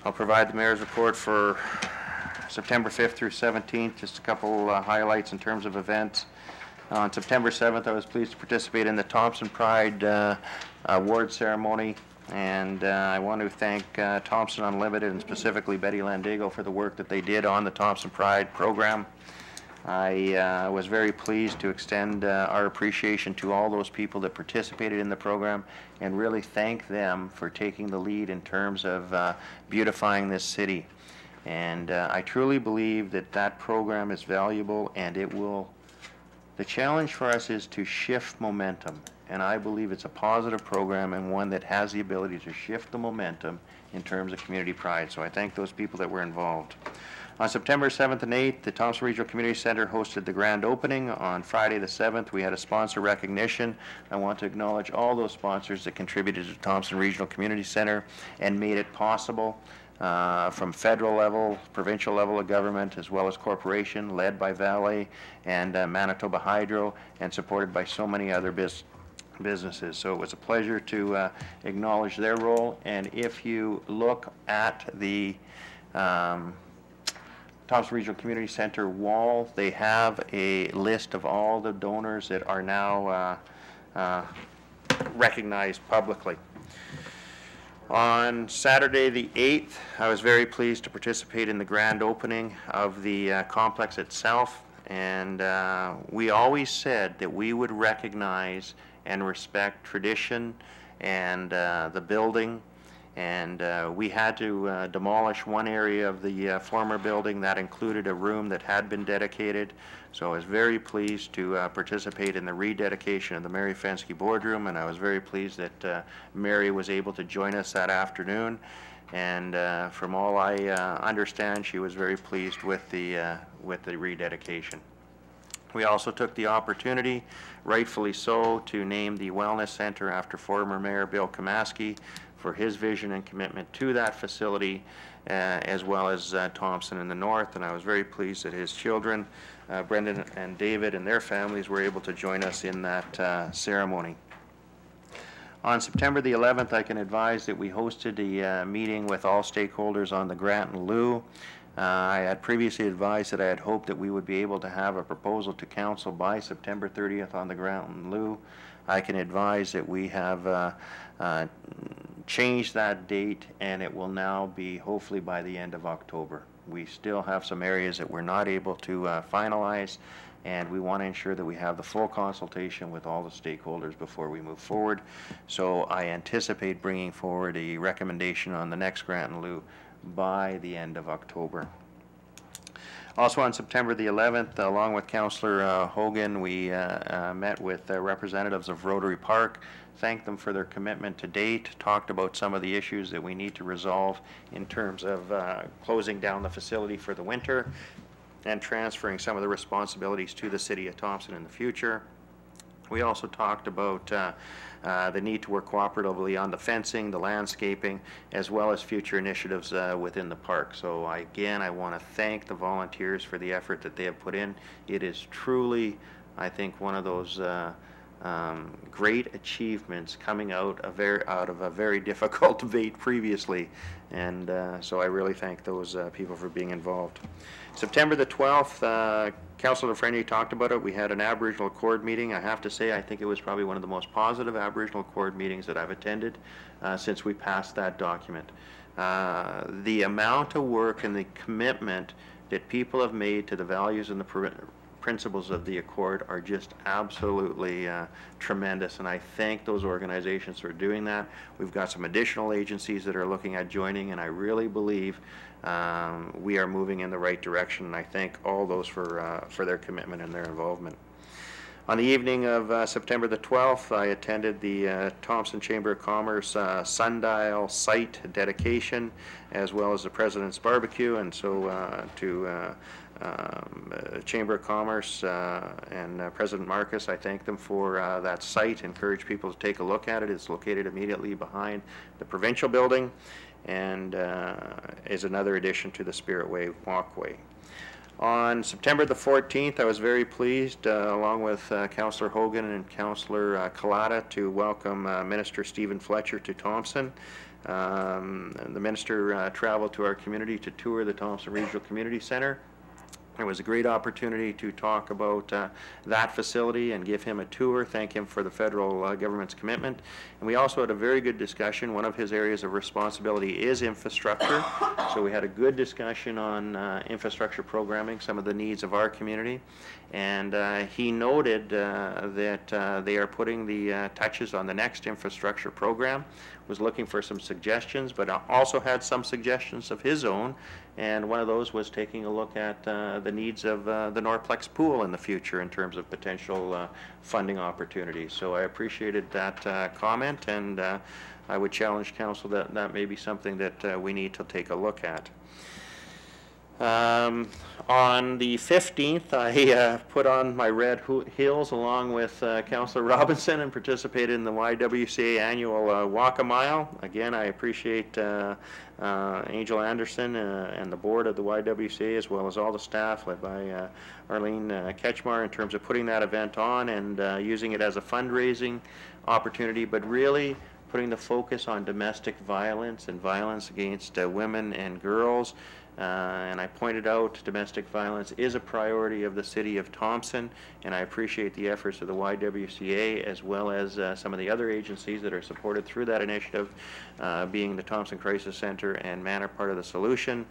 I'll provide the Mayor's report for September 5th through 17th, just a couple highlights in terms of events. On September 7th, I was pleased to participate in the Thompson Pride award ceremony, and I want to thank Thompson Unlimited and specifically Betty Landago for the work that they did on the Thompson Pride program. I was very pleased to extend our appreciation to all those people that participated in the program and really thank them for taking the lead in terms of beautifying this city. And I truly believe that that program is valuable, and it will, the challenge for us is to shift momentum. And I believe it's a positive program and one that has the ability to shift the momentum in terms of community pride. So I thank those people that were involved. On September 7th and 8th, the Thompson Regional Community Center hosted the grand opening. On Friday the 7th, we had a sponsor recognition. I want to acknowledge all those sponsors that contributed to Thompson Regional Community Center and made it possible, from federal level, provincial level of government, as well as corporation, led by Valley and Manitoba Hydro, and supported by so many other businesses. So it was a pleasure to acknowledge their role. And if you look at the Thompson Regional Community Center wall, they have a list of all the donors that are now recognized publicly. On Saturday the 8th, I was very pleased to participate in the grand opening of the complex itself, and we always said that we would recognize and respect tradition and the building. And we had to demolish one area of the former building that included a room that had been dedicated. So I was very pleased to participate in the rededication of the Mary Fensky boardroom, and I was very pleased that Mary was able to join us that afternoon. And from all I understand, she was very pleased with the rededication. We also took the opportunity, rightfully so, to name the Wellness Center after former Mayor Bill Kamaski for his vision and commitment to that facility, as well as Thompson in the north. And I was very pleased that his children, Brendan and David, and their families were able to join us in that ceremony. On September the 11th, I can advise that we hosted a meeting with all stakeholders on the grant in lieu. I had previously advised that I had hoped that we would be able to have a proposal to council by September 30th on the grant in lieu. I can advise that we have changed that date, and it will now be hopefully by the end of October. We still have some areas that we're not able to finalize, and we want to ensure that we have the full consultation with all the stakeholders before we move forward. So I anticipate bringing forward a recommendation on the next grant in lieu by the end of October. Also on September the 11th, along with Councillor Hogan, we met with representatives of Rotary Park, thanked them for their commitment to date, talked about some of the issues that we need to resolve in terms of closing down the facility for the winter and transferring some of the responsibilities to the City of Thompson in the future. We also talked about the need to work cooperatively on the fencing, the landscaping, as well as future initiatives within the park. So again, I want to thank the volunteers for the effort that they have put in. It is truly, I think, one of those great achievements coming out of a very difficult debate previously, and so I really thank those people for being involved. September the 12th, Councillor Lafreniere talked about it. We had an Aboriginal Accord meeting. I have to say, I think it was probably one of the most positive Aboriginal Accord meetings that I've attended since we passed that document. The amount of work and the commitment that people have made to the values and the principles of the Accord are just absolutely tremendous, and I thank those organizations for doing that. We've got some additional agencies that are looking at joining, and I really believe we are moving in the right direction, and I thank all those for their commitment and their involvement. On the evening of September the 12th, I attended the Thompson Chamber of Commerce Sundial site dedication, as well as the President's Barbecue, and so to Chamber of Commerce and President Marcus, I thank them for that site. Encourage people to take a look at it. It's located immediately behind the provincial building and is another addition to the Spirit Way walkway. On September the 14th, I was very pleased, along with Councillor Hogan and Councillor Collada, to welcome Minister Stephen Fletcher to Thompson. The minister traveled to our community to tour the Thompson Regional Community Centre. It was a great opportunity to talk about that facility and give him a tour, thank him for the federal government's commitment. And we also had a very good discussion. One of his areas of responsibility is infrastructure. So we had a good discussion on infrastructure programming, some of the needs of our community. And he noted that they are putting the touches on the next infrastructure program, was looking for some suggestions, but also had some suggestions of his own. And one of those was taking a look at the needs of the Norplex pool in the future in terms of potential funding opportunities. So I appreciated that comment, and I would challenge council that that may be something that we need to take a look at. On the 15th, I put on my red heels along with Councillor Robinson and participated in the YWCA annual Walk-a-Mile. Again, I appreciate Angel Anderson and the board of the YWCA, as well as all the staff led by Arlene Ketchmar, in terms of putting that event on and using it as a fundraising opportunity, but really putting the focus on domestic violence and violence against women and girls. And I pointed out domestic violence is a priority of the city of Thompson, and I appreciate the efforts of the YWCA as well as some of the other agencies that are supported through that initiative, being the Thompson Crisis Center and MAN are part of the solution.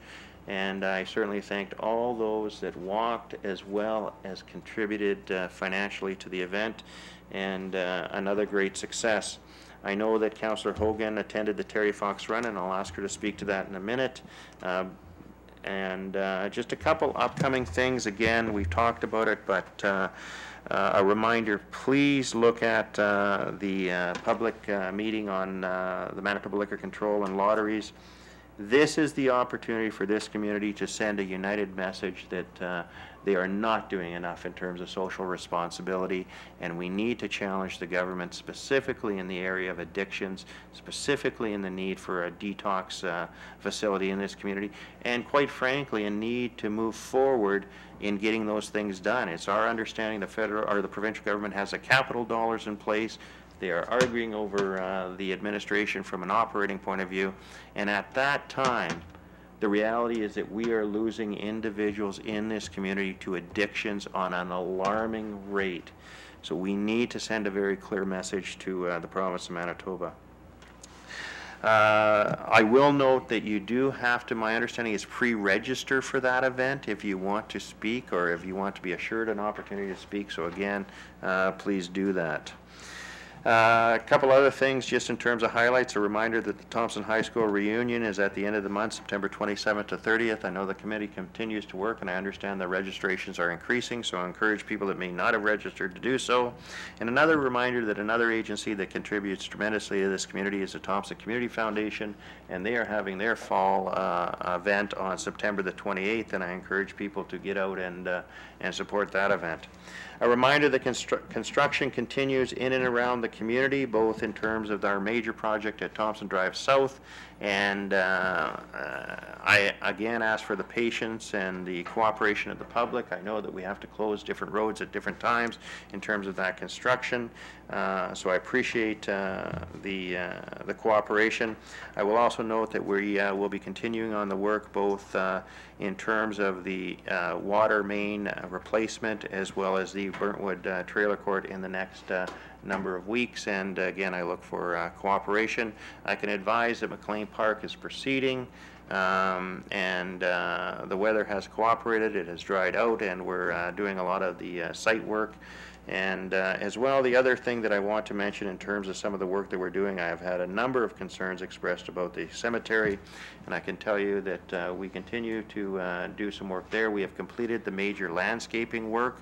And I certainly thanked all those that walked as well as contributed financially to the event, and another great success. I know that Councillor Hogan attended the Terry Fox Run, and I'll ask her to speak to that in a minute. And just a couple upcoming things. Again, we've talked about it, but a reminder, please look at the public meeting on the Manitoba Liquor Control and Lotteries. This is the opportunity for this community to send a united message that they are not doing enough in terms of social responsibility, and we need to challenge the government specifically in the area of addictions, specifically in the need for a detox facility in this community, and quite frankly a need to move forward in getting those things done. It's our understanding the federal or the provincial government has the capital dollars in place. They are arguing over the administration from an operating point of view, and at that time the reality is that we are losing individuals in this community to addictions on an alarming rate. So we need to send a very clear message to the province of Manitoba. I will note that you do have to, my understanding is pre-register for that event if you want to speak or if you want to be assured an opportunity to speak. So again, please do that. A couple other things just in terms of highlights. A reminder that the Thompson High School reunion is at the end of the month, September 27th to 30th. I know the committee continues to work, and I understand the registrations are increasing, so I encourage people that may not have registered to do so. And another reminder that another agency that contributes tremendously to this community is the Thompson Community Foundation, and they are having their fall event on September the 28th, and I encourage people to get out and support that event. A reminder that construction continues in and around the community, both in terms of our major project at Thompson Drive South, and I again ask for the patience and the cooperation of the public. I know that we have to close different roads at different times in terms of that construction, so I appreciate the cooperation. I will also note that we will be continuing on the work both in terms of the water main replacement as well as the Burntwood trailer court in the next number of weeks, and again I look for cooperation. I can advise that McLean Park is proceeding, and the weather has cooperated. It has dried out, and we're doing a lot of the site work. And as well, the other thing that I want to mention in terms of some of the work that we're doing, I have had a number of concerns expressed about the cemetery, and I can tell you that we continue to do some work there. We have completed the major landscaping work,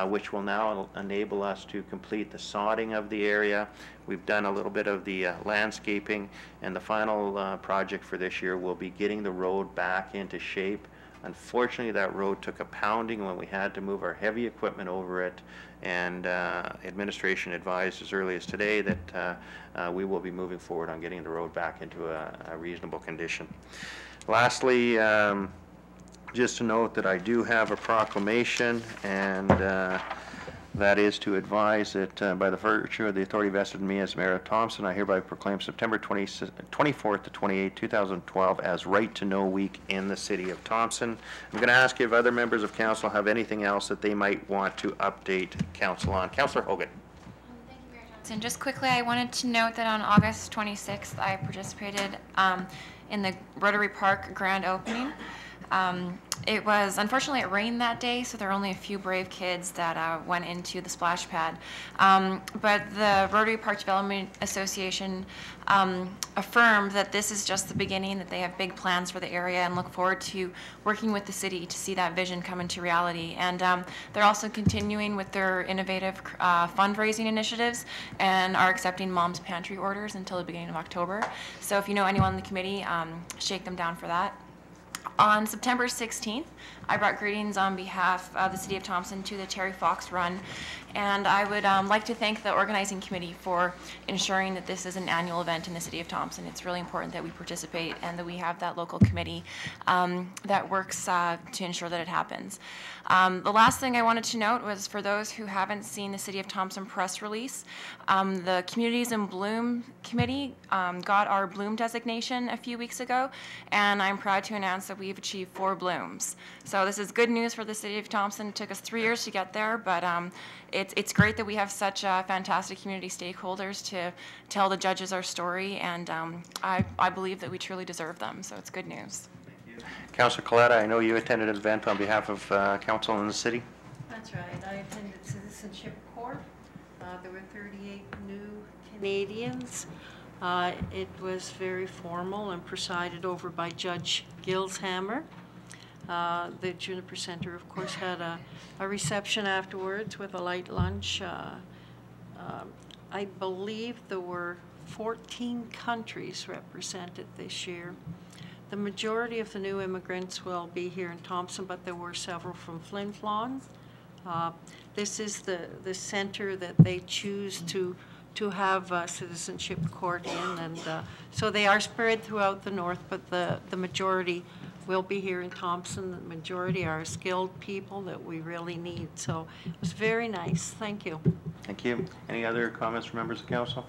which will now enable us to complete the sodding of the area. We've done a little bit of the landscaping, and the final project for this year will be getting the road back into shape. Unfortunately, that road took a pounding when we had to move our heavy equipment over it, and administration advised as early as today that we will be moving forward on getting the road back into a reasonable condition. Lastly, just to note that I do have a proclamation, and That is to advise that by the virtue of the authority vested in me as Mayor of Thompson, I hereby proclaim September 24th to 28th, 2012 as Right to Know Week in the City of Thompson. I'm going to ask if other members of council have anything else that they might want to update council on. Councillor Hogan. Thank you, Mayor Johnston. Just quickly, I wanted to note that on August 26th, I participated in the Rotary Park grand opening. Unfortunately, it rained that day, so there were only a few brave kids that went into the splash pad. But the Rotary Park Development Association affirmed that this is just the beginning, that they have big plans for the area and look forward to working with the city to see that vision come into reality. And they're also continuing with their innovative fundraising initiatives and are accepting Mom's Pantry orders until the beginning of October. So if you know anyone in the committee, shake them down for that. On September 16th, I brought greetings on behalf of the City of Thompson to the Terry Fox Run, and I would like to thank the organizing committee for ensuring that this is an annual event in the City of Thompson. It's really important that we participate and that we have that local committee that works to ensure that it happens. The last thing I wanted to note was for those who haven't seen the City of Thompson press release, the Communities in Bloom Committee got our Bloom designation a few weeks ago, and I'm proud to announce that we've achieved 4 blooms. So this is good news for the City of Thompson. It took us 3 years to get there, but it's great that we have such fantastic community stakeholders to tell the judges our story, and I believe that we truly deserve them, so it's good news. Councillor Coletta, I know you attended an event on behalf of council in the city. That's right. I attended Citizenship Court. There were 38 new Canadians. It was very formal and presided over by Judge Gilshammer. The Juniper Center, of course, had a reception afterwards with a light lunch. I believe there were 14 countries represented this year. The majority of the new immigrants will be here in Thompson, but there were several from Flin Flon. This is the center that they choose to have Citizenship Court in, and so they are spread throughout the north, but the majority will be here in Thompson. The majority are skilled people that we really need. So it was very nice. Thank you. Thank you. Any other comments from members of council?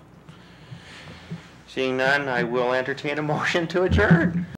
Seeing none, I will entertain a motion to adjourn.